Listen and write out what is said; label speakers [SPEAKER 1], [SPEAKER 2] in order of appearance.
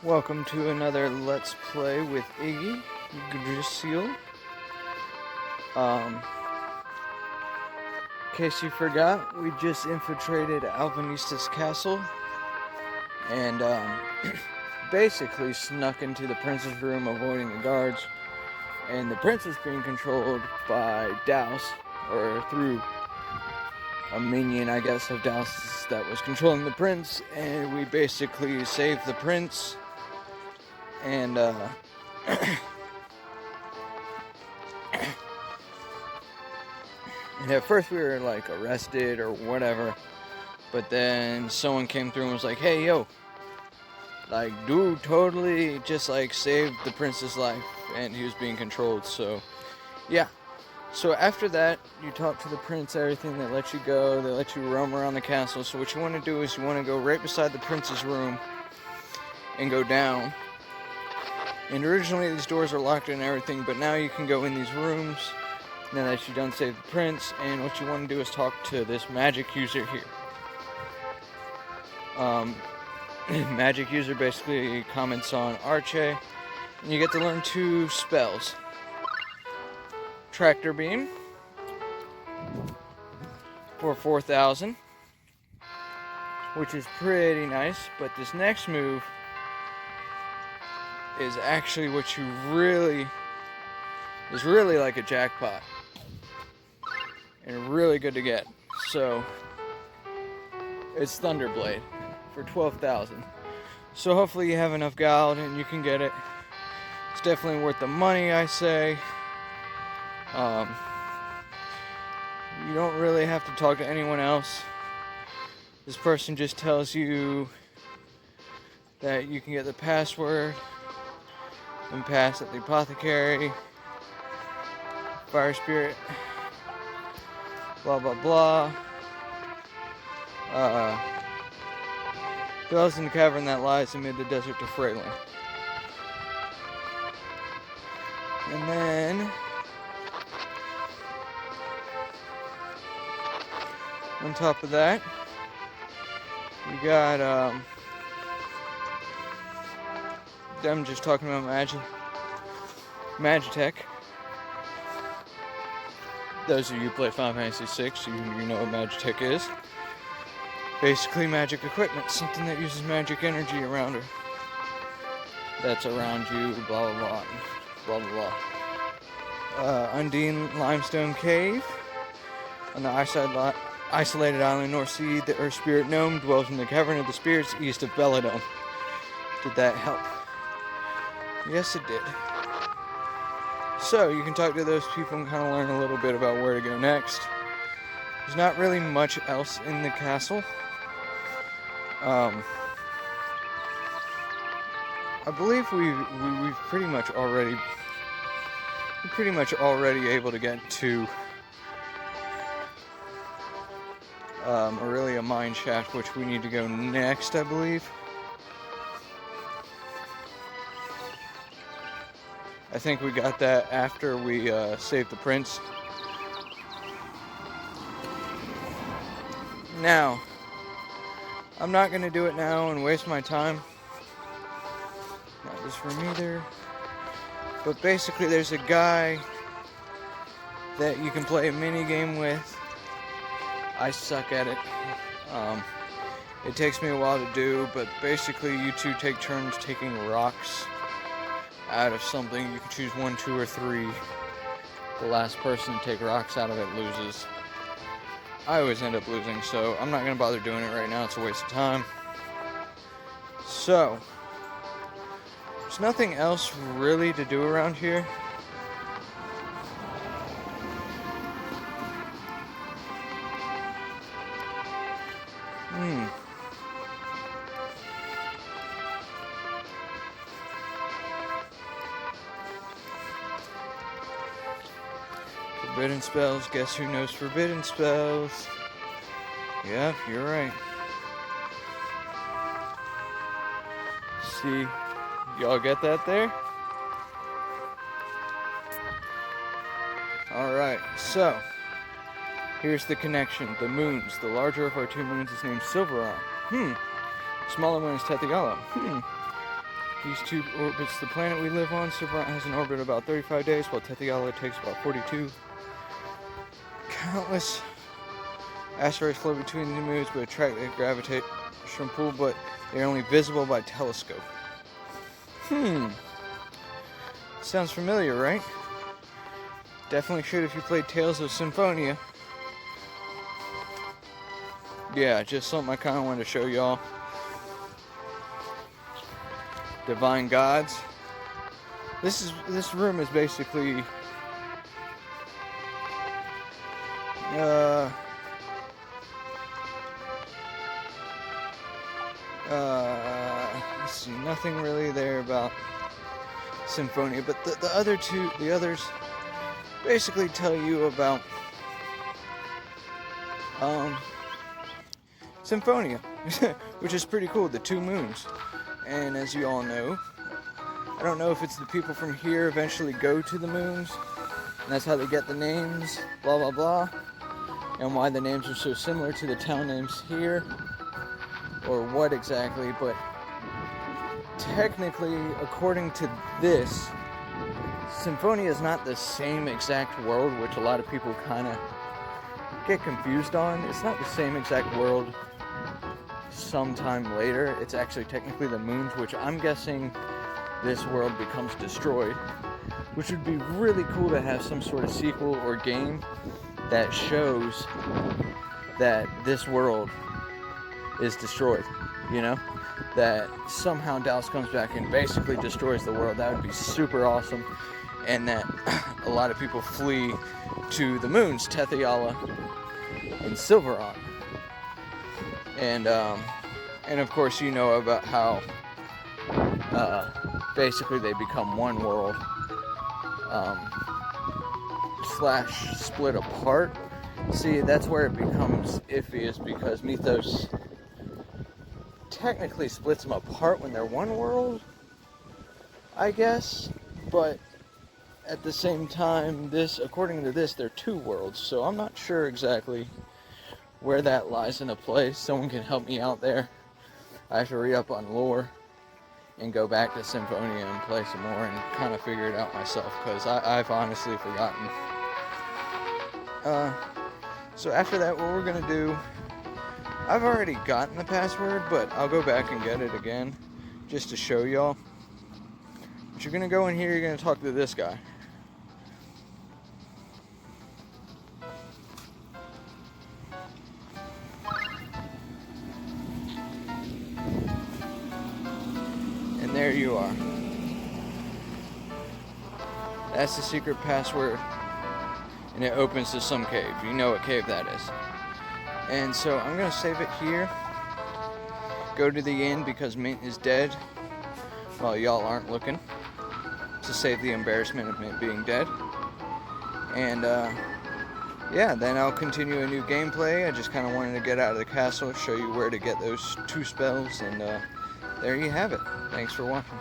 [SPEAKER 1] Welcome to another Let's Play with Iggy Yggdrasil. In case you forgot, we just infiltrated Alvinista's castle and basically snuck into the prince's room, avoiding the guards. And the prince was being controlled by Daus, or through a minion, I guess, of Daus that was controlling the prince. And we basically saved the prince. And and at first we were like arrested or whatever, but then someone came through and was like, "Hey, yo, like, dude, totally just like saved the prince's life," and he was being controlled. So yeah. So after that, you talk to the prince, everything. They let you go. They let you roam around the castle. So what you want to do is you want to go right beside the prince's room and go down. And originally these doors are locked and everything, but now you can go in these rooms now that you done saved the prince. And what you want to do is talk to this magic user here. Magic user basically comments on Arche, and you get to learn 2 spells. Tractor Beam for 4,000, which is pretty nice, but this next move is actually what you really like a jackpot and really good to get. So it's Thunderblade for 12,000. So hopefully you have enough gold and you can get it. It's definitely worth the money, I say. You don't really have to talk to anyone else. This person just tells you that you can get the password and pass at the apothecary, fire spirit, blah blah blah. Dwells in the cavern that lies amid the desert of Freylin. And then on top of that, you got them just talking about Magitech. Those of you who play Final Fantasy VI, you know what Magitech is. Basically magic equipment, something that uses magic energy around her. That's around you, blah blah blah, blah blah blah. Undine Limestone Cave. On the isolated island North Sea, the Earth Spirit Gnome dwells in the cavern of the spirits east of Belladome. Did that help? Yes, it did. So, you can talk to those people and kind of learn a little bit about where to go next. There's not really much else in the castle. I believe we've pretty much already able to get to Aurelia mine shaft, which we need to go next, I believe. I think we got that after we saved the prince. Now, I'm not going to do it now and waste my time. Not this room either. But basically there's a guy that you can play a mini game with. I suck at it. It takes me a while to do, but basically you two take turns taking rocks out of something. You can choose 1, 2, or 3. The last person to take rocks out of it loses. I always end up losing, so I'm not going to bother doing it right now. It's a waste of time. So, there's nothing else really to do around here. Forbidden spells. Guess who knows forbidden spells? Yeah, you're right. See, y'all get that there? Alright, so here's the connection. The moons. The larger of our 2 moons is named Silveron. Smaller one is Tethiola. These two orbits the planet we live on. Silverant has an orbit of about 35 days, while Phantasia takes about 42. Countless asteroids float between the moons but attract the gravitational pull, but they're only visible by telescope. Sounds familiar, right? Definitely should if you played Tales of Symphonia. Yeah, just something I kind of wanted to show y'all. Divine gods. This room is basically let's see, nothing really there about Symphonia, but the others basically tell you about Symphonia, which is pretty cool, the two moons. And as you all know, I don't know if it's the people from here eventually go to the moons, and that's how they get the names, blah blah blah, and why the names are so similar to the town names here, or what exactly, but technically, according to this, Symphonia is not the same exact world, which a lot of people kind of get confused on. It's not the same exact world sometime later. It's actually technically the moons, which I'm guessing this world becomes destroyed, which would be really cool to have some sort of sequel or game that shows that this world is destroyed, you know? That somehow Dallas comes back and basically destroys the world. That would be super awesome. And that a lot of people flee to the moons, Phantasia and Silverant. And of course you know about how basically they become one world / split apart. See, that's where it becomes iffy, is because Mythos technically splits them apart when they're one world, I guess, but at the same time, according to this, they're two worlds, so I'm not sure exactly where that lies into place. Someone can help me out there. I have to read up on lore and go back to Symphonia and play some more and kind of figure it out myself, because I've honestly forgotten. So after that, what we're going to do, I've already gotten the password, but I'll go back and get it again just to show y'all. But you're going to go in here, you're going to talk to this guy. And there you are. That's the secret password. And it opens to some cave. You know what cave that is. And so I'm going to save it here. Go to the inn because Mint is dead. While y'all aren't looking. To save the embarrassment of Mint being dead. And yeah, then I'll continue a new gameplay. I just kind of wanted to get out of the castle, show you where to get those 2 spells. And there you have it. Thanks for watching.